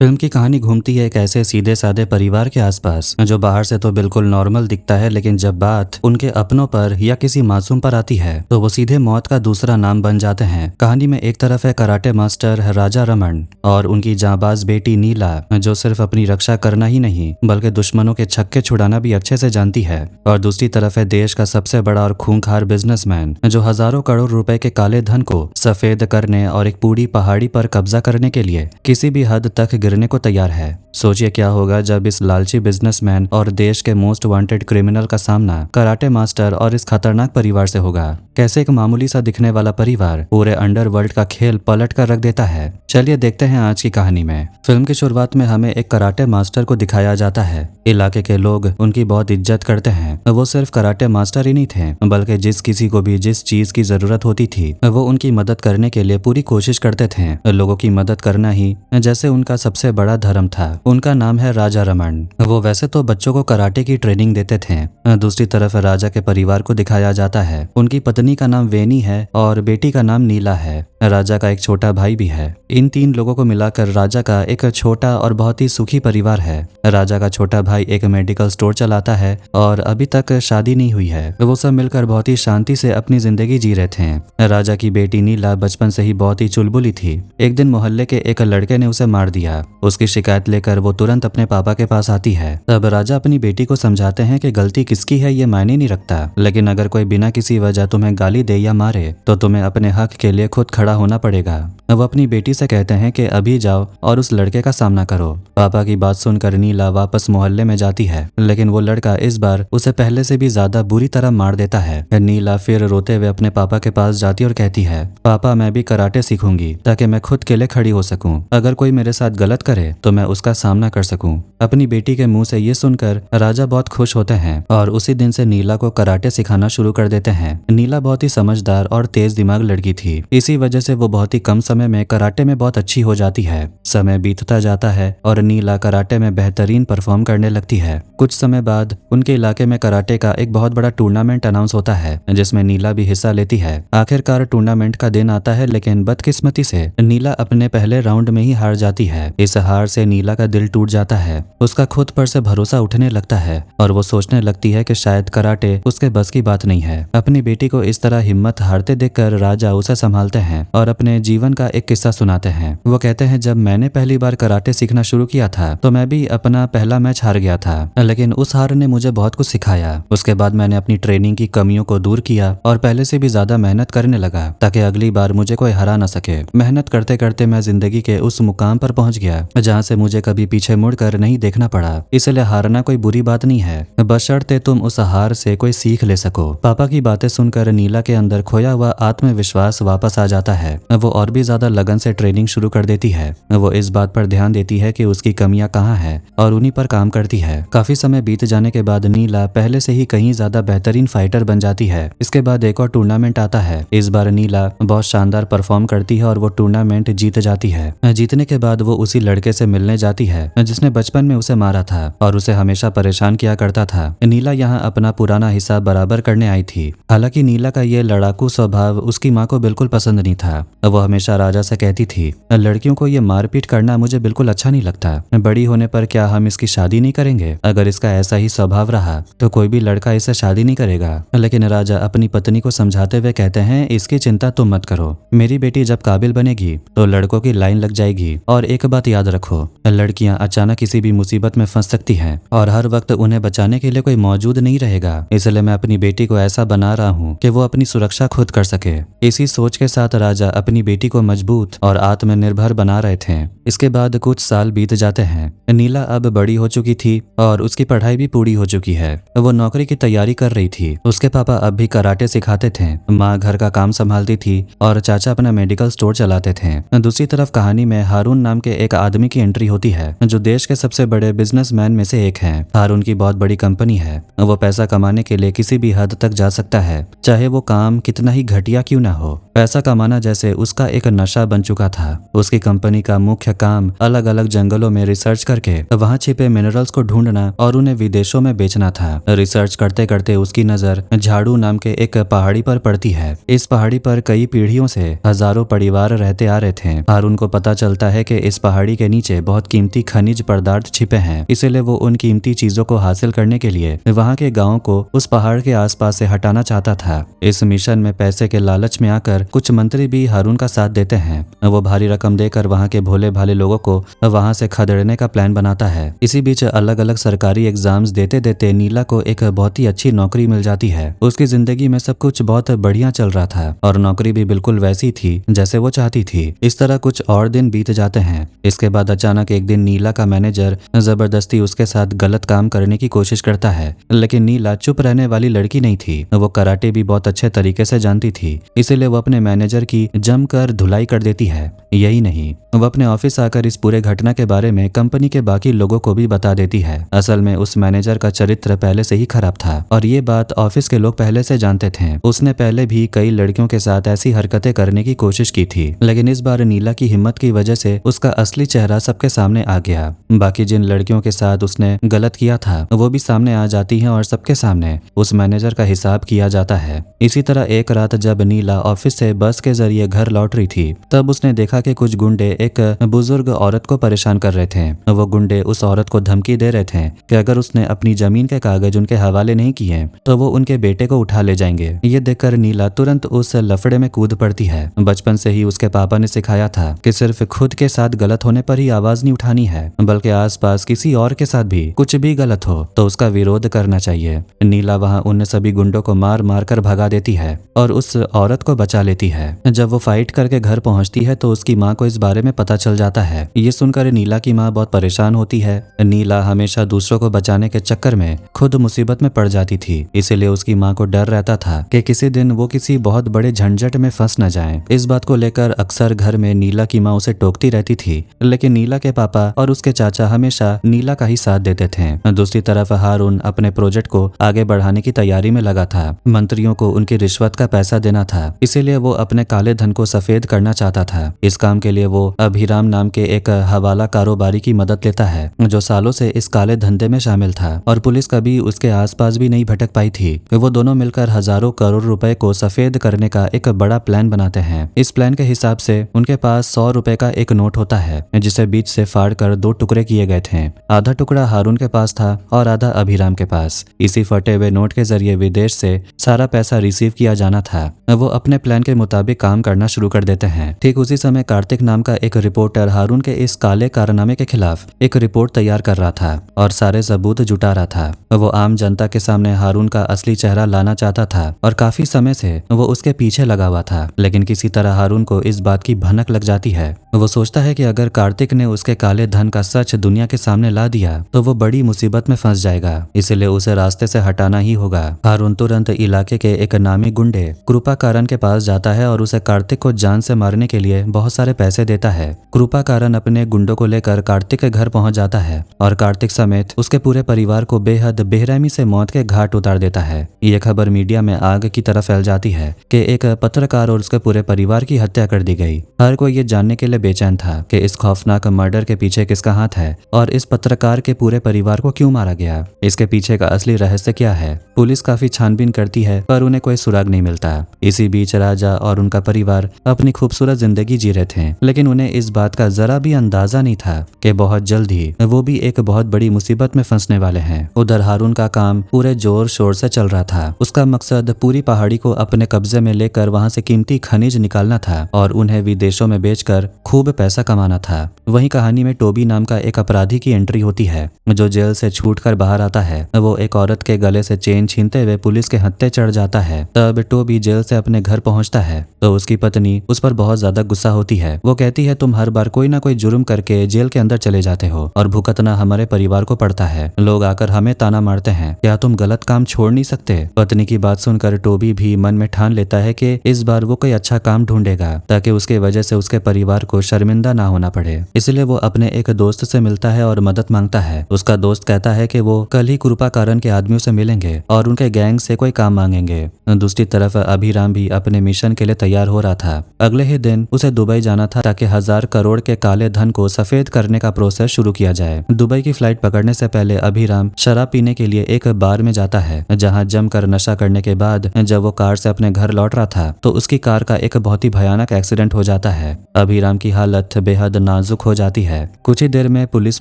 Film की कहानी घूमती है एक ऐसे सीधे साधे परिवार के आसपास जो बाहर से तो बिल्कुल नॉर्मल दिखता है, लेकिन जब बात उनके अपनों पर या किसी मासूम पर आती है तो वो सीधे मौत का दूसरा नाम बन जाते हैं। कहानी में एक तरफ है कराटे मास्टर राजा रमन और उनकी जांबाज बेटी नीला, जो सिर्फ अपनी रक्षा करना ही नहीं बल्कि दुश्मनों के छक्के छुड़ाना भी अच्छे से जानती है, और दूसरी तरफ है देश का सबसे बड़ा और खूंखार बिजनेसमैन जो हजारों करोड़ रुपए के काले धन को सफेद करने और एक पूरी पहाड़ी पर कब्जा करने के लिए किसी भी हद तक गिरने को तैयार है। सोचिए क्या होगा जब इस लालची बिजनेसमैन और देश के मोस्ट वांटेड क्रिमिनल का सामना कराटे मास्टर और इस खतरनाक परिवार से होगा। कैसे एक मामूली सा दिखने वाला परिवार पूरे अंडरवर्ल्ड का खेल पलट कर रख देता है। चलिए देखते हैं आज की कहानी में। फिल्म की शुरुआत में हमें एक कराटे मास्टर को दिखाया जाता है। इलाके के लोग उनकी बहुत इज्जत करते हैं। वो सिर्फ कराटे मास्टर ही नहीं थे बल्कि जिस किसी को भी जिस चीज की जरूरत होती थी वो उनकी मदद करने के लिए पूरी कोशिश करते थे। लोगों की मदद करना ही जैसे उनका सबसे बड़ा धर्म था। उनका नाम है राजा रमन। वो वैसे तो बच्चों को कराटे की ट्रेनिंग देते थे। दूसरी तरफ राजा के परिवार को दिखाया जाता है। उनकी पत्नी का नाम वेनी है और बेटी का नाम नीला है। राजा का एक छोटा भाई भी है। इन तीन लोगों को मिलाकर राजा का एक छोटा और बहुत ही सुखी परिवार है। राजा का छोटा भाई एक मेडिकल स्टोर चलाता है और अभी तक शादी नहीं हुई है। वो सब मिलकर बहुत ही शांति से अपनी जिंदगी जी रहे थे। राजा की बेटी नीला बचपन से ही बहुत ही चुलबुली थी। एक दिन मोहल्ले के एक लड़के ने उसे मार दिया। उसकी शिकायत लेकर वो तुरंत अपने पापा के पास आती है। तब राजा अपनी बेटी को समझाते हैं कि गलती किसकी है ये मायने नहीं रखता, लेकिन अगर कोई बिना किसी वजह तुम्हें गाली दे या मारे तो तुम्हें अपने हक के लिए खुद खड़ा होना पड़ेगा। वो अपनी बेटी से कहते हैं कि अभी जाओ और उस लड़के का सामना करो। पापा की बात सुनकर नीला वापस मोहल्ले में जाती है, लेकिन वो लड़का इस बार उसे पहले से भी ज्यादा बुरी तरह मार देता है। नीला फिर रोते हुए अपने पापा के पास जाती और कहती है, पापा मैं भी कराटे सीखूंगी ताकि मैं खुद के लिए खड़ी हो सकूं। अगर कोई मेरे साथ गलत करे तो मैं उसका सामना कर सकूं। अपनी बेटी के मुंह से ये सुनकर राजा बहुत खुश होते हैं और उसी दिन से नीला को कराटे सिखाना शुरू कर देते हैं। नीला बहुत ही समझदार और तेज दिमाग लड़की थी। इसी वजह से वो बहुत ही कम समय में कराटे में बहुत अच्छी हो जाती है। समय बीतता जाता है और नीला कराटे में बेहतरीन परफॉर्म करने लगती है। कुछ समय बाद उनके इलाके में कराटे का एक बहुत बड़ा टूर्नामेंट अनाउंस होता है जिसमें नीला भी हिस्सा लेती है। आखिरकार टूर्नामेंट का दिन आता है, लेकिन बदकिस्मती से नीला अपने पहले राउंड में ही हार जाती है। इस हार से नीला का दिल टूट जाता है। उसका खुद पर से भरोसा उठने लगता है और वो सोचने लगती है कि शायद कराटे उसके बस की बात नहीं है। अपनी बेटी को इस तरह हिम्मत हारते देखकर राजा उसे संभालते हैं और अपने जीवन का एक किस्सा सुनाते हैं। वो कहते हैं, जब मैंने पहली बार कराटे सीखना शुरू किया था तो मैं भी अपना पहला मैच हार गया था, लेकिन उस हार ने मुझे बहुत कुछ सिखाया। उसके बाद मैंने अपनी ट्रेनिंग की कमियों को दूर किया और पहले से भी ज्यादा मेहनत करने लगा ताकि अगली बार मुझे कोई हरा ना सके। मेहनत करते करते मैं जिंदगी के उस मुकाम पर पहुंच गया जहाँ से मुझे कभी पीछे मुड़कर नहीं देखना पड़ा। इसलिए हारना कोई बुरी बात नहीं है, बशर्ते तुम उस हार से कोई सीख ले सको। पापा की बातें सुनकर नीला के अंदर खोया हुआ आत्मविश्वास वापस आ जाता है। वो और भी ज्यादा लगन से ट्रेनिंग शुरू कर देती है। वो इस बात पर ध्यान देती है कि उसकी कमियां कहाँ हैं और उन्हीं पर काम करती है। काफी समय बीत जाने के बाद नीला पहले से ही कहीं ज्यादा बेहतरीन फाइटर बन जाती है। इसके बाद एक और टूर्नामेंट आता है। इस बार नीला बहुत शानदार परफॉर्म करती है और वो टूर्नामेंट जीत जाती है। जीतने के बाद वो उसी लड़के से मिलने जाती है जिसने बचपन में उसे मारा था और उसे हमेशा परेशान किया करता था। नीला यहाँ अपना पुराना हिसाब बराबर करने आई थी। हालांकि नीला का ये लड़ाकू स्वभाव उसकी माँ को बिल्कुल पसंद नहीं था। वो हमेशा राजा से कहती थी, लड़कियों को ये मारपीट करना मुझे बिल्कुल अच्छा नहीं लगता। बड़ी होने पर क्या हम इसकी शादी नहीं करेंगे? अगर इसका ऐसा ही स्वभाव रहा तो कोई भी लड़का इससे शादी नहीं करेगा। लेकिन राजा अपनी पत्नी को समझाते हुए कहते हैं, इसकी चिंता तुम मत करो। मेरी बेटी जब काबिल बनेगी तो लड़कों की लाइन लग जाएगी। और एक बात याद रखो, लड़कियां अचानक किसी भी मुसीबत में फंस सकती हैं और हर वक्त उन्हें बचाने के लिए कोई मौजूद नहीं रहेगा। इसलिए मैं अपनी बेटी को ऐसा बना रहा हूँ कि वो अपनी सुरक्षा खुद कर सके। इसी सोच के साथ राजा अपनी बेटी को मजबूत और आत्मनिर्भर बना रहे थे। इसके बाद कुछ साल बीत जाते हैं। नीला अब बड़ी हो चुकी थी और उसकी पढ़ाई भी पूरी हो चुकी है। वो नौकरी की तैयारी कर रही थी। उसके पापा अब भी कराटे सिखाते थे, माँ घर का काम संभालती थी और चाचा अपना मेडिकल स्टोर चलाते थे। दूसरी तरफ कहानी में हारून नाम के एक आदमी की एंट्री होती है जो देश के सबसे बड़े बिजनेसमैन में से एक है। हारून की बहुत बड़ी कंपनी है। वो पैसा कमाने के लिए किसी भी हद तक जा सकता है, चाहे वो काम कितना ही घटिया क्यों ना हो। पैसा कमाना जैसे उसका एक नशा बन चुका था। उसकी कंपनी का मुख्य काम अलग अलग जंगलों में रिसर्च करके वहां छिपे मिनरल्स को ढूंढना और उन्हें विदेशों में बेचना था। रिसर्च करते करते उसकी नजर झाड़ू नाम के एक पहाड़ी पर पड़ती है। इस पहाड़ी पर कई पीढ़ियों से हजारों परिवार रहते आ रहे थे। हारून को पता चलता है कि इस पहाड़ी पहाड़ी के नीचे बहुत कीमती खनिज पदार्थ छिपे हैं, इसीलिए वो उन कीमती चीजों को हासिल करने के लिए वहाँ के गाँव को उस पहाड़ के आसपास से हटाना चाहता था। इस मिशन में पैसे के लालच में आकर कुछ मंत्री भी हारून का साथ देते हैं। वो भारी रकम देकर वहाँ के भोले भाले लोगों को वहाँ से खदेड़ने का प्लान बनाता है। इसी बीच अलग अलग सरकारी एग्जाम्स देते देते नीला को एक बहुत ही अच्छी नौकरी मिल जाती है। उसकी जिंदगी में सब कुछ बहुत बढ़िया चल रहा था और नौकरी भी बिल्कुल वैसी थी जैसे वो चाहती थी। इस तरह कुछ और दिन बीत जाते हैं। इसके बाद अचानक एक दिन नीला का मैनेजर जबरदस्ती उसके साथ गलत काम करने की कोशिश करता है, लेकिन नीला चुप रहने वाली लड़की नहीं थी। वो कराटे भी बहुत अच्छे तरीके से जानती थी, इसीलिए वो अपने मैनेजर की जमकर धुलाई कर देती है। यही नहीं, वो अपने ऑफिस आकर इस पूरे घटना के बारे में कंपनी के बाकी लोगों को भी बता देती है। असल में उस मैनेजर का चरित्र पहले से ही खराब था और ये बात ऑफिस के लोग पहले से जानते थे। उसने पहले भी कई लड़कियों के साथ ऐसी हरकतें करने की कोशिश की थी, लेकिन इस बार नीला की हिम्मत की वजह से उसका असली चेहरा सबके सामने आ गया। बाकी जिन लड़कियों के साथ उसने गलत किया था वो भी सामने आ जाती हैं और सबके सामने उस मैनेजर का हिसाब किया जाता है। इसी तरह एक रात जब नीला ऑफिस से बस के जरिए घर लौट रही थी, तब उसने देखा कि कुछ गुंडे एक बुजुर्ग औरत को परेशान कर रहे थे। वो गुंडे उस औरत को धमकी दे रहे थे कि अगर उसने अपनी जमीन के कागज उनके हवाले नहीं किए तो वो उनके बेटे को उठा ले जाएंगे। ये देखकर नीला तुरंत उस लफड़े में कूद पड़ती है। बचपन से ही उसके पापा ने सिखाया था कि सिर्फ खुद के साथ गलत होने पर ही आवाज नहीं उठानी है, बल्कि आसपास किसी और के साथ भी कुछ भी गलत हो तो उसका विरोध करना चाहिए। नीला वहाँ उन सभी गुंडों को मार मार कर भगा देती है और उस औरत को बचा लेती है। जब वो फाइट करके घर पहुंचती है तो उसकी माँ को इस बारे में पता चल जाता है। ये सुनकर नीला की माँ बहुत परेशान होती है। नीला हमेशा दूसरों को बचाने के चक्कर में खुद मुसीबत में पड़ जाती थी, इसीलिए उसकी माँ को डर रहता था कि किसी दिन वो किसी बहुत बड़े झंझट में फंस न जाए। इस बात को लेकर अक्सर घर में नीला की माँ उसे टोकती रहती थी, लेकिन नीला के पापा और उसके चाचा हमेशा नीला का ही साथ देते थे। दूसरी तरफ हारून अपने प्रोजेक्ट को आगे बढ़ाने की तैयारी में लगा था। मंत्रियों को उनकी रिश्वत का पैसा देना था, इसीलिए वो अपने काले धन को सफेद करना चाहता था। इस काम के लिए वो अभिराम नाम के एक हवाला कारोबारी की मदद लेता है, जो सालों से इस काले धंधे में शामिल था और पुलिस कभी उसके आसपास भी नहीं भटक पाई थी। वो दोनों मिलकर हजारों करोड़ रुपए को सफेद करने का एक बड़ा प्लान बनाते हैं। इस प्लान के हिसाब से उनके पास 100 रुपए का एक नोट होता है, जिसे बीच से फाड़ कर 2 टुकड़े किए गए थे। आधा टुकड़ा हारून के पास था और आधा अभिराम के पास। इसी फटे हुए नोट के जरिए विदेश से सारा पैसा रिसीव किया जाना था। वो अपने प्लान के मुताबिक काम करना शुरू कर देते हैं। ठीक उसी समय कार्तिक नाम का एक रिपोर्टर हारून के इस काले कारनामे के खिलाफ एक रिपोर्ट तैयार कर रहा था और सारे सबूत जुटा रहा था। वो आम जनता के सामने हारून का असली चेहरा लाना चाहता था और काफी समय से वो उसके पीछे लगा हुआ था, लेकिन किसी तरह हारून को इस बात की भनक लग जाती है। वो सोचता है कि अगर कार्तिक ने उसके काले धन का सच दुनिया के सामने ला दिया तो वो बड़ी मुसीबत में फंस जाएगा, इसलिए उसे रास्ते से हटाना ही होगा। हारून तुरंत इलाके के एक नामी गुंडे कृपाकारण के पास जाता है और उसे कार्तिक को जान से मारने के लिए बहुत सारे पैसे देता है। कृपाकारण अपने गुंडों को लेकर कार्तिक के घर पहुंच जाता है और कार्तिक समेत उसके पूरे परिवार को बेहद बेरहमी से मौत के घाट उतार देता है। ये खबर मीडिया में आग की तरह फैल जाती है कि एक पत्रकार और उसके पूरे परिवार की हत्या कर दी गई। हर कोई ये जानने के लिए बेचैन था कि इस खौफनाक मर्डर के पीछे किसका हाथ है और इस पत्रकार के पूरे परिवार को क्यों मारा गया। इसके पीछे का असली रहस्य क्या है। पुलिस काफी छानबीन करती है पर उन्हें कोई सुराग नहीं मिलता। इसी बीच राजा और उनका परिवार अपनी खूबसूरत जिंदगी जी रहे थे, लेकिन उन्हें इस बात का जरा भी अंदाजा नहीं था कि बहुत जल्द ही वो भी एक बहुत बड़ी मुसीबत में फंसने वाले हैं। उधर हारून का काम पूरे जोर शोर से चल रहा था। उसका मकसद पूरी पहाड़ी को अपने कब्जे में लेकर वहां से कीमती खनिज निकालना था और उन्हें विदेशों में बेचकर खूब पैसा कमाना था। वहीं कहानी में टोबी नाम का एक अपराधी की एंट्री होती है, जो जेल से छूटकर बाहर आता है। वो एक औरत के गले से चेन छीनते हुए पुलिस के हत्थे चढ़ जाता है। तब टोबी जेल से अपने घर पहुंचता है तो उसकी पत्नी उस पर बहुत ज्यादा गुस्सा होती है। वो कहती है, तुम हर बार कोई ना कोई जुर्म करके जेल के अंदर चले जाते हो और भुगतना हमारे परिवार को पड़ता है। लोग आकर हमें ताना मारते हैं, क्या तुम गलत काम छोड़ नहीं सकते। पत्नी की बात सुनकर टोबी भी मन में ठान लेता है कि इस बार वो कोई अच्छा काम ढूंढेगा ताकि उसके वजह से उसके परिवार को शर्मिंदा ना होना पड़े। इसलिए वो अपने एक दोस्त से मिलता है और मदद मांगता है। उसका दोस्त कहता है कि वो कल ही कृपाकारण के आदमियों से मिलेंगे और उनके गैंग से कोई काम मांगेंगे। दूसरी तरफ अभिराम भी अपने मिशन के लिए तैयार हो रहा था। अगले ही दिन उसे दुबई जाना था ताकि 1000 करोड़ के काले धन को सफेद करने का प्रोसेस शुरू किया जाए। दुबई की फ्लाइट पकड़ने से पहले अभिराम शराब पीने के लिए एक बार में जाता है, जहां जमकर नशा करने के बाद जब वो कार से अपने घर लौट रहा था तो उसकी कार का एक बहुत ही भयानक एक्सीडेंट हो जाता है। अभिराम की हालत बेहद नाजुक हो जाती है। कुछ ही देर में पुलिस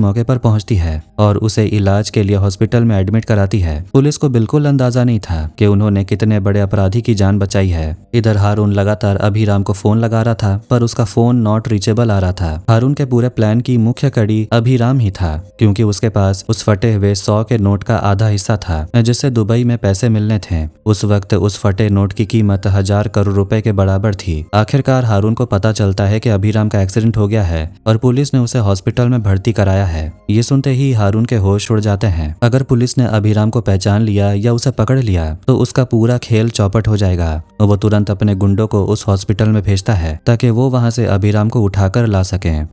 मौके पर पहुंचती है और उसे इलाज के लिए हॉस्पिटल में एडमिट कराती है। पुलिस को बिल्कुल अंदाजा नहीं था कि उन्होंने कितने बड़े अपराधी की जान बचाई है। इधर हारून लगातार अभिराम को फोन लगा रहा था, पर उसका फोन नॉट रीचेबल आ रहा था। हारून के पूरे प्लान की मुख्य कड़ी अभिराम ही था, क्योंकि उसके पास उस फटे हुए 100 के नोट का आधा हिस्सा था, जिससे दुबई में पैसे मिलने थे। उस वक्त उस फटे नोट की कीमत 1000 करोड़ रुपए के बराबर थी। आखिरकार हारून को पता चलता है कि अभिराम का एक्सीडेंट हो गया है और पुलिस ने उसे हॉस्पिटल में भर्ती कराया है। ये सुनते ही हारून के होश उड़ जाते हैं। अगर पुलिस ने अभिराम को पहचान लिया या उसे पकड़ लिया तो उसका पूरा खेल चौपट हो जाएगा। वो तुरंत अपने गुंडों को उस हॉस्पिटल में भेजता है ताकि वो वहां से अभिराम को उठाकर ला सकें।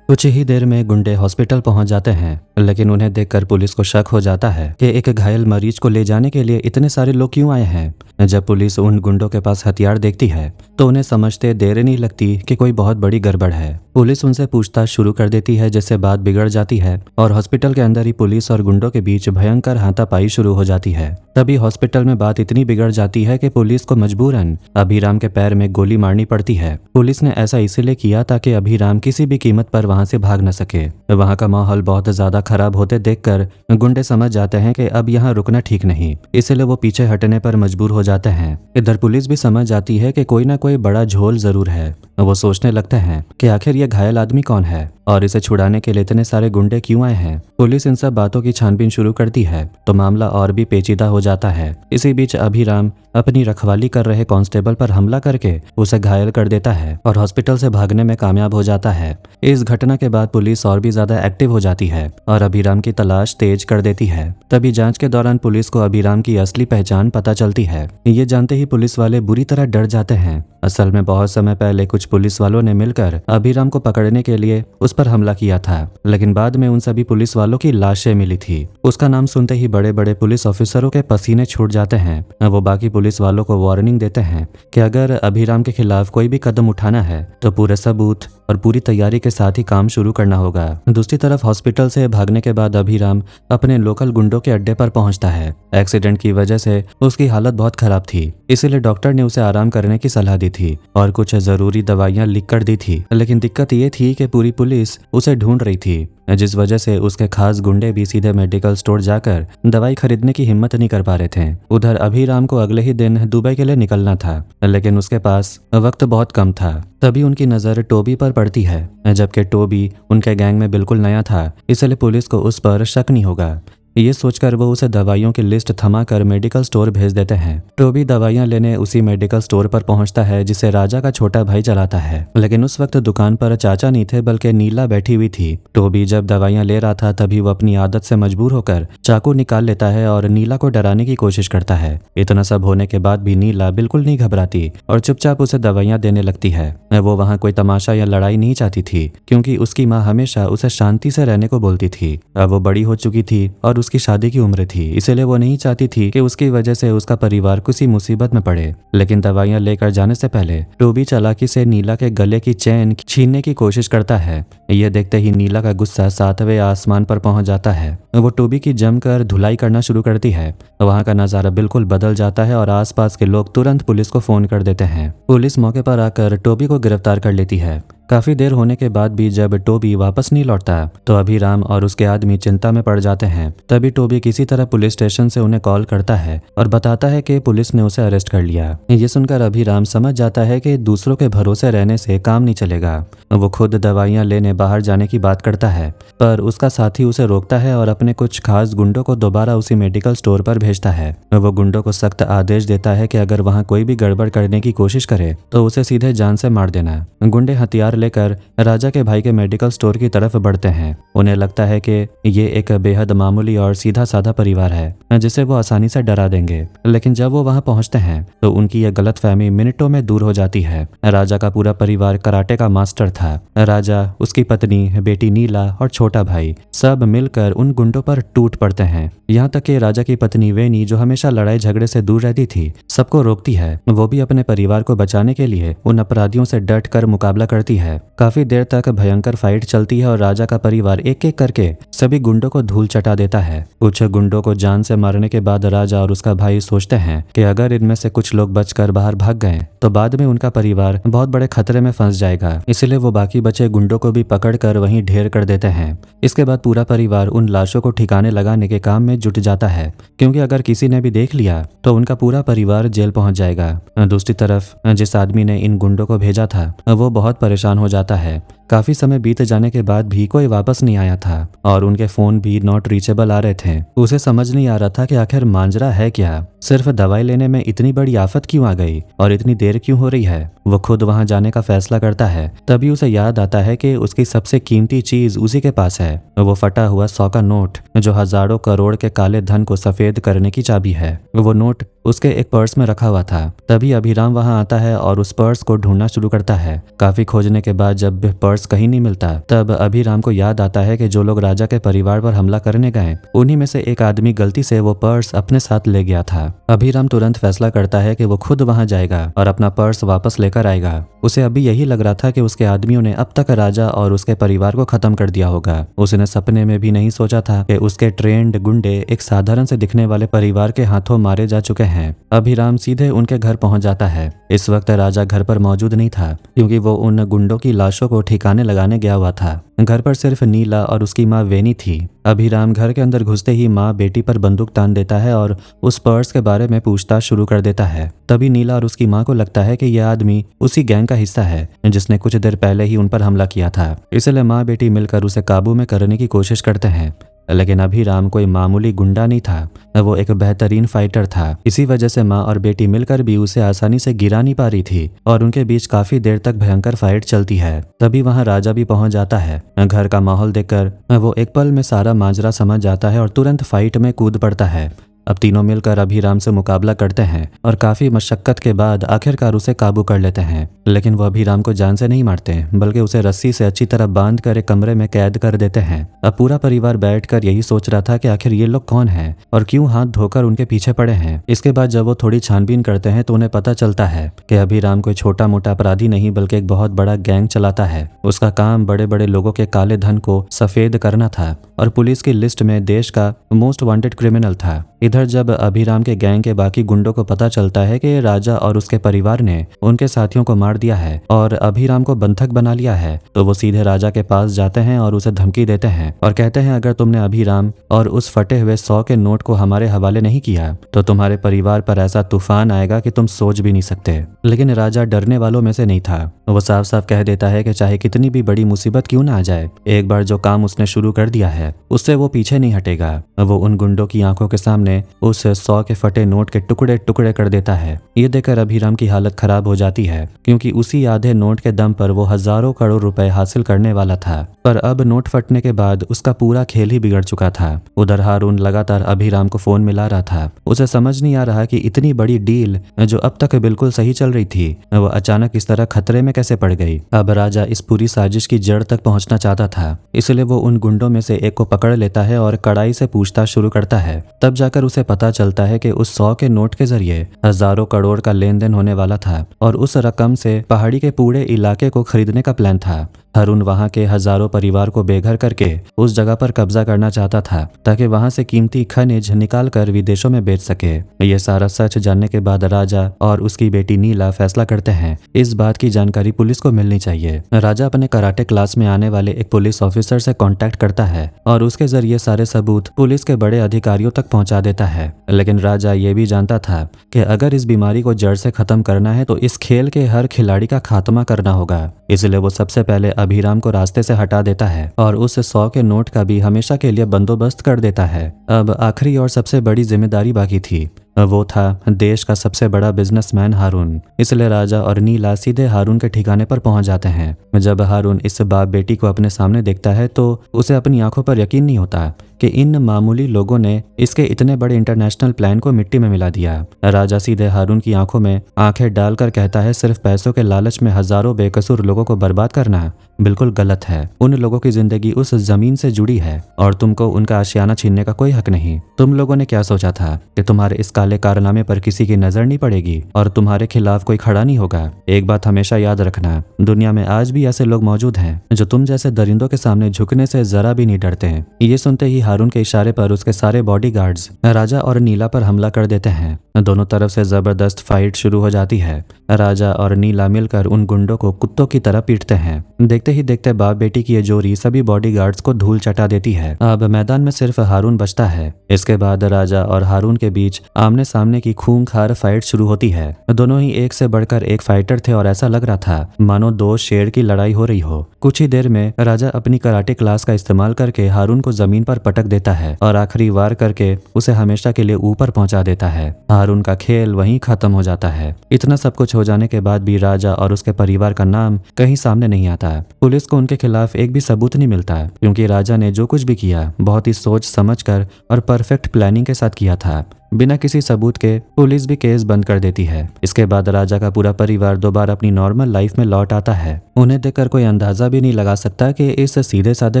कुछ ही देर में गुंडे हॉस्पिटल पहुंच जाते हैं, लेकिन उन्हें देखकर पुलिस को शक हो जाता है कि एक घायल मरीज को ले जाने के लिए इतने सारे लोग क्यों आए हैं। जब पुलिस उन गुंडों के पास हथियार देखती है तो उन्हें समझते देर नहीं लगती कि कोई बहुत बड़ी गड़बड़ है। पुलिस उनसे पूछताछ शुरू कर देती है, जिससे बात बिगड़ जाती है और हॉस्पिटल के अंदर ही पुलिस और गुंडों के बीच भयंकर हाथापाई शुरू हो जाती है। तभी हॉस्पिटल में बात इतनी बिगड़ जाती है कि पुलिस को मजबूरन अभिराम के पैर में गोली मारनी पड़ती है। पुलिस ने ऐसा इसीलिए किया ताकि अभिराम किसी भी कीमत पर वहां से भाग न सके। वहां का माहौल बहुत ज्यादा खराब होते देखकर गुंडे समझ जाते हैं कि अब यहाँ रुकना ठीक नहीं, इसलिए वो पीछे हटने पर मजबूर हो जाते हैं। इधर पुलिस भी समझ जाती है कि कोई ना कोई बड़ा झोल जरूर है। वो सोचने लगते हैं कि आखिर ये घायल आदमी कौन है और इसे छुड़ाने के लिए इतने सारे गुंडे क्यों आए हैं। पुलिस इन सब बातों की छानबीन शुरू करती है तो मामला और भी पेचीदा हो जाता है। इसी बीच अभिराम अपनी रखवाली कर रहे कांस्टेबल पर हमला करके उसे घायल कर देता है और हॉस्पिटल से भागने में कामयाब हो जाता है। इस घटना के बाद पुलिस और भी ज्यादा एक्टिव हो जाती है और अभिराम की तलाश तेज कर देती है। तभी जांच के दौरान पुलिस को अभिराम की असली पहचान पता चलती है। ये जानते ही पुलिस वाले बुरी तरह डर जाते हैं। असल में बहुत समय पहले कुछ पुलिस वालों ने मिलकर अभिराम को पकड़ने के लिए उस पर हमला किया था, लेकिन बाद में उन सभी पुलिस वालों की लाशें मिली थी। उसका नाम सुनते ही बड़े बड़े पुलिस ऑफिसरों के पसीने छूट जाते हैं। वो बाकी पुलिस वालों को वार्निंग देते हैं कि अगर अभिराम के खिलाफ कोई भी कदम उठाना है तो पूरे सबूत और पूरी तैयारी के साथ ही काम शुरू करना होगा। दूसरी तरफ हॉस्पिटल से भागने के बाद अभिराम अपने लोकल गुंडों के अड्डे पर पहुंचता है। एक्सीडेंट की वजह से उसकी हालत बहुत खराब थी, इसीलिए डॉक्टर ने उसे आराम करने की सलाह दी थी और कुछ जरूरी दवाइयां लिख कर दी थी। लेकिन दिक्कत ये थी कि पूरी पुलिस उसे ढूंढ रही थी, जिस वजह से उसके खास गुंडे भी सीधे मेडिकल स्टोर जाकर दवाई खरीदने की हिम्मत नहीं कर पा रहे थे। उधर अभिराम को अगले ही दिन दुबई के लिए निकलना था, लेकिन उसके पास वक्त बहुत कम था। तभी उनकी नजर टोबी पर पड़ती है, जबकि टोबी उनके गैंग में बिल्कुल नया था, इसलिए पुलिस को उस पर शक नहीं होगा। ये सोचकर वो उसे दवाइयों की लिस्ट थमाकर मेडिकल स्टोर भेज देते हैं। टोबी दवाइयां लेने उसी मेडिकल स्टोर पर पहुंचता है जिसे राजा का छोटा भाई चलाता है, लेकिन उस वक्त दुकान पर चाचा नहीं थे बल्कि नीला बैठी हुई थी। टोबी जब दवाइयां ले रहा था तभी वो अपनी आदत से मजबूर होकर चाकू निकाल लेता है और नीला को डराने की कोशिश करता है। इतना सब होने के बाद भी नीला बिल्कुल नहीं घबराती और चुपचाप उसे दवाइयां देने लगती है। वो वहाँ कोई तमाशा या लड़ाई नहीं चाहती थी, क्योंकि उसकी माँ हमेशा उसे शांति से रहने को बोलती थी। अब वो बड़ी हो चुकी थी और उसकी शादी की उम्र थी, इसलिए वो नहीं चाहती थी कि उसकी वजह से उसका परिवार किसी मुसीबत में पड़े। लेकिन दवाइयां लेकर जाने से पहले टोबी चालाकी से नीला के गले की चेन छीनने की कोशिश करता है। यह देखते ही नीला का गुस्सा 7वें आसमान पर पहुंच जाता है। वो टोबी की जमकर धुलाई करना शुरू करती है। वहां का नजारा बिल्कुल बदल जाता है और आसपास के लोग तुरंत पुलिस को फोन कर देते हैं। पुलिस मौके पर आकर टोबी को गिरफ्तार कर लेती है। काफी देर होने के बाद भी जब टोबी वापस नहीं लौटता तो अभिराम और उसके आदमी चिंता में पड़ जाते हैं। तभी टोबी किसी तरह पुलिस स्टेशन से उन्हें कॉल करता है और बताता है कि पुलिस ने उसे अरेस्ट कर लिया। ये सुनकर अभिराम समझ जाता है कि दूसरों के भरोसे रहने से काम नहीं चलेगा। वो खुद दवाइयां लेने बाहर जाने की बात करता है, पर उसका साथी उसे रोकता है और अपने कुछ खास गुंडों को दोबारा उसी मेडिकल स्टोर पर भेजता है। वो गुंडों को सख्त आदेश देता है कि अगर वहाँ कोई भी गड़बड़ करने की कोशिश करे तो उसे सीधे जान से मार देना। गुंडे हथियार लेकर राजा के भाई के मेडिकल स्टोर की तरफ बढ़ते हैं। उन्हें लगता है कि ये एक बेहद मामूली और सीधा साधा परिवार है जिसे वो आसानी से डरा देंगे, लेकिन जब वो वहां पहुंचते हैं तो उनकी यह गलतफहमी मिनटों में दूर हो जाती है। राजा का पूरा परिवार कराटे का मास्टर था। राजा, उसकी पत्नी, बेटी नीला और छोटा भाई सब मिलकर उन गुंडों गुंडों पर टूट पड़ते हैं। यहाँ तक कि राजा की पत्नी वेनी, जो हमेशा लड़ाई झगड़े से दूर रहती थी, सबको रोकती है। वो भी अपने परिवार को बचाने के लिए उन अपराधियों से डट कर मुकाबला करती है। काफी देर तक भयंकर फाइट चलती है और राजा का परिवार एक एक करके सभी गुंडों को धूल चटा देता है। कुछ गुंडों को जान से मारने के बाद राजा और उसका भाई सोचते हैं कि अगर इनमें से कुछ लोग बचकर बाहर भाग गए तो बाद में उनका परिवार बहुत बड़े खतरे में फंस जाएगा। इसलिए वो बाकी बचे गुंडों को भी पकड़कर वहीं ढेर कर देते हैं। इसके बाद पूरा परिवार उन लाशों को ठिकाने लगाने के काम में जुट जाता है, क्योंकि अगर किसी ने भी देख लिया तो उनका पूरा परिवार जेल पहुंच जाएगा। दूसरी तरफ जिस आदमी ने इन गुंडों को भेजा था वो बहुत परेशान हो जाता है। काफी समय बीत जाने के बाद भी कोई वापस नहीं आया था और उनके फोन भी नॉट रीचेबल आ रहे थे। उसे समझ नहीं आ रहा था कि आखिर मांजरा है क्या, सिर्फ दवाई लेने में इतनी बड़ी आफत क्यों आ गई और इतनी देर क्यों हो रही है। वो खुद वहां जाने का फैसला करता है। तभी उसे याद आता है कि उसकी सबसे कीमती चीज उसी के पास है। वो फटा हुआ 100 का नोट, जो हजारों करोड़ के काले धन को सफेद करने की चाबी है। वो नोट उसके एक पर्स में रखा हुआ था। तभी अभिराम वहां आता है और उस पर्स को ढूंढना शुरू करता है। काफी खोजने के बाद जब पर्स कहीं नहीं मिलता, तब अभिराम को याद आता है कि जो लोग राजा के परिवार पर हमला करने गए, उन्हीं में से एक आदमी गलती से वो पर्स अपने साथ ले गया था। अभिराम तुरंत फैसला करता है कि वो खुद वहां जाएगा और अपना पर्स वापस लेकर आएगा। उसे अभी यही लग रहा था कि उसके आदमियों ने अब तक राजा और उसके परिवार को खत्म कर दिया होगा। उसने सपने में भी नहीं सोचा था कि उसके ट्रेंड गुंडे एक साधारण से दिखने वाले परिवार के हाथों मारे जा चुके हैं। अभिराम सीधे उनके घर पहुंच जाता है। इस वक्त राजा घर पर मौजूद नहीं था, क्योंकि वो उन गुंडों की लाशों को ठिकाने लगाने गया हुआ था। घर पर सिर्फ नीला और उसकी माँ वेनी थी। अभिराम घर के अंदर घुसते ही माँ बेटी पर बंदूक तान देता है और उस पर्स के बारे में पूछताछ शुरू कर देता है। तभी नीला और उसकी माँ को लगता है कि यह आदमी उसी गैंग का हिस्सा है जिसने कुछ देर पहले ही उन पर हमला किया था। इसलिए माँ बेटी मिलकर उसे काबू में करने की कोशिश करते हैं। लेकिन अभिराम कोई मामूली गुंडा नहीं था, वो एक बेहतरीन फाइटर था। इसी वजह से माँ और बेटी मिलकर भी उसे आसानी से गिरा नहीं पा रही थी और उनके बीच काफी देर तक भयंकर फाइट चलती है। तभी वहां राजा भी पहुंच जाता है। घर का माहौल देखकर वो एक पल में सारा माजरा समझ जाता है और तुरंत फाइट में कूद पड़ता है। अब तीनों मिलकर अभिराम से मुकाबला करते हैं और काफी मशक्कत के बाद आखिरकार उसे काबू कर लेते हैं। लेकिन वो अभिराम को जान से नहीं मारते, बल्कि उसे रस्सी से अच्छी तरह बांध कर एक कमरे में कैद कर देते हैं। अब पूरा परिवार बैठकर यही सोच रहा था कि आखिर ये लोग कौन हैं और क्यों हाथ धोकर उनके पीछे पड़े हैं। इसके बाद जब वो थोड़ी छानबीन करते हैं तो उन्हें पता चलता है कि अभिराम कोई छोटा मोटा अपराधी नहीं, बल्कि एक बहुत बड़ा गैंग चलाता है। उसका काम बड़े बड़े लोगों के काले धन को सफेद करना था और पुलिस की लिस्ट में देश का मोस्ट वांटेड क्रिमिनल था। इधर जब अभिराम के गैंग के बाकी गुंडों को पता चलता है कि राजा और उसके परिवार ने उनके साथियों को मार दिया है और अभिराम को बंधक बना लिया है, तो वो सीधे राजा के पास जाते हैं और उसे धमकी देते हैं और कहते हैं अगर तुमने अभिराम और उस फटे हुए 100 के नोट को हमारे हवाले नहीं किया तो तुम्हारे परिवार पर ऐसा तूफान आएगा कि तुम सोच भी नहीं सकते। लेकिन राजा डरने वालों में से नहीं था। वो साफ साफ कह देता है कि चाहे कितनी भी बड़ी मुसीबत क्यों ना आ जाए, एक बार जो काम उसने शुरू कर दिया है उससे वो पीछे नहीं हटेगा। वो उन गुंडों की आंखों के सामने उस 100 के फटे नोट के टुकड़े टुकड़े कर देता है। ये देखकर अभिराम की हालत खराब हो जाती है, क्योंकि उसी आधे नोट के दम पर वो हजारों करोड़ रुपए हासिल करने वाला था। पर अब नोट फटने के बाद उसका पूरा खेल ही बिगड़ चुका था। उधर हारून लगातार अभिराम को फोन मिला रहा था। उसे समझ नहीं आ रहा कि इतनी बड़ी डील जो अब तक बिल्कुल सही चल रही थी, वो अचानक इस तरह खतरे में कैसे पड़ गई। अब राजा इस पूरी साजिश की जड़ तक पहुंचना चाहता था, इसलिए वो उन गुंडों में से एक को पकड़ लेता है और कड़ाई से पूछताछ शुरू करता है। तब जाकर उसे पता चलता है कि उस 100 के नोट के जरिए हजारों करोड़ का लेन देन होने वाला था और उस रकम से पहाड़ी के पूरे इलाके को खरीदने का प्लान था। हारून वहां के हजारों परिवार को बेघर करके उस जगह पर कब्जा करना चाहता था, ताकि वहां से कीमती खनिज निकाल कर विदेशों में बेच सके। ये सारा सच जानने के बाद राजा और उसकी बेटी नीला फैसला करते हैं इस बात की जानकारी पुलिस को मिलनी चाहिए। राजा अपने कराटे क्लास में आने वाले एक पुलिस ऑफिसर से कांटेक्ट करता है और उसके जरिए सारे सबूत पुलिस के बड़े अधिकारियों तक पहुंचा देता है। लेकिन राजा ये भी जानता था कि अगर इस बीमारी को जड़ से खत्म करना है तो इस खेल के हर खिलाड़ी का खात्मा करना होगा। इसलिए वो सबसे पहले अभिराम को रास्ते से हटा देता है और उस 100 के नोट का भी हमेशा के लिए बंदोबस्त कर देता है। अब आखिरी और सबसे बड़ी जिम्मेदारी बाकी थी। वो था देश का सबसे बड़ा बिजनेसमैन हारून। इसलिए राजा और नीला सीधे हारून के ठिकाने पर पहुंच जाते हैं। जब हारून इस बाप बेटी को अपने सामने देखता है तो उसे अपनी आंखों पर यकीन नहीं होता कि इन मामूली लोगों ने इसके इतने बड़े इंटरनेशनल प्लान को मिट्टी में मिला दिया। राजा सीधे हारून की आंखों में आंखें डालकर कहता है, सिर्फ पैसों के लालच में हजारों बेकसूर लोगों को बर्बाद करना बिल्कुल गलत है। उन लोगों की जिंदगी उस जमीन से जुड़ी है और तुमको उनका आशियाना छीनने का कोई हक नहीं। तुम लोगों ने क्या सोचा था कि तुम्हारे इस काले कारनामे पर किसी की नजर नहीं पड़ेगी और तुम्हारे खिलाफ कोई खड़ा नहीं होगा? एक बात हमेशा याद रखना, दुनिया में आज भी ऐसे लोग मौजूद हैं जो तुम जैसे दरिंदों के सामने झुकने से जरा भी नहीं डरते हैं। ये सुनते ही हारून के इशारे पर उसके सारे बॉडीगार्ड्स राजा और नीला पर हमला कर देते हैं। दोनों तरफ से जबरदस्त फाइट शुरू हो जाती है। राजा और नीला मिलकर उन गुंडों को कुत्तों की तरह पीटते हैं। देखते ही देखते बाप बेटी की ये जोड़ी सभी बॉडीगार्ड्स को धूल चटा देती है। अब मैदान में सिर्फ हारून बचता है। इसके बाद राजा और हारून के बीच आमने सामने की खूंखार फाइट शुरू होती है। दोनों ही एक से बढ़कर एक फाइटर थे और ऐसा लग रहा था मानो दो शेर की लड़ाई हो रही हो। कुछ ही देर में राजा अपनी कराटे क्लास का इस्तेमाल करके हारून को जमीन पर पटक देता है और आखिरी वार करके उसे हमेशा के लिए ऊपर पहुंचा देता है। हारून का खेल वहीं खत्म हो जाता है। इतना सब कुछ हो जाने के बाद भी राजा और उसके परिवार का नाम कहीं सामने नहीं आता। पुलिस को उनके खिलाफ एक भी सबूत नहीं मिलता क्योंकि राजा ने जो कुछ भी किया बहुत ही सोच समझकर और परफेक्ट प्लानिंग के साथ किया था। बिना किसी सबूत के पुलिस भी केस बंद कर देती है। इसके बाद राजा का पूरा परिवार दोबारा अपनी नॉर्मल लाइफ में लौट आता है। उन्हें देखकर कोई अंदाजा भी नहीं लगा सकता कि इस सीधे साधे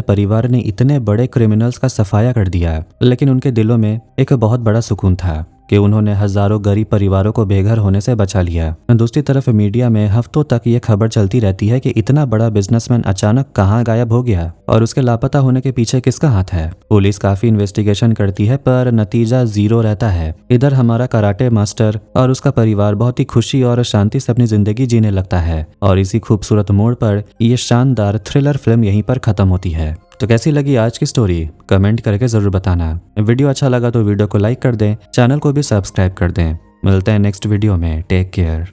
परिवार ने इतने बड़े क्रिमिनल्स का सफाया कर दिया, लेकिन उनके दिलों में एक बहुत बड़ा सुकून था कि उन्होंने हजारों गरीब परिवारों को बेघर होने से बचा लिया। दूसरी तरफ मीडिया में हफ्तों तक ये खबर चलती रहती है कि इतना बड़ा बिजनेसमैन अचानक कहाँ गायब हो गया और उसके लापता होने के पीछे किसका हाथ है। पुलिस काफी इन्वेस्टिगेशन करती है पर नतीजा 0 रहता है। इधर हमारा कराटे मास्टर और उसका परिवार बहुत ही खुशी और शांति से अपनी जिंदगी जीने लगता है और इसी खूबसूरत मोड़ पर यह शानदार थ्रिलर फिल्म यहीं पर खत्म होती है। तो कैसी लगी आज की स्टोरी कमेंट करके जरूर बताना। वीडियो अच्छा लगा तो वीडियो को लाइक कर दें, चैनल को भी सब्सक्राइब कर दें। मिलते हैं नेक्स्ट वीडियो में। Take care.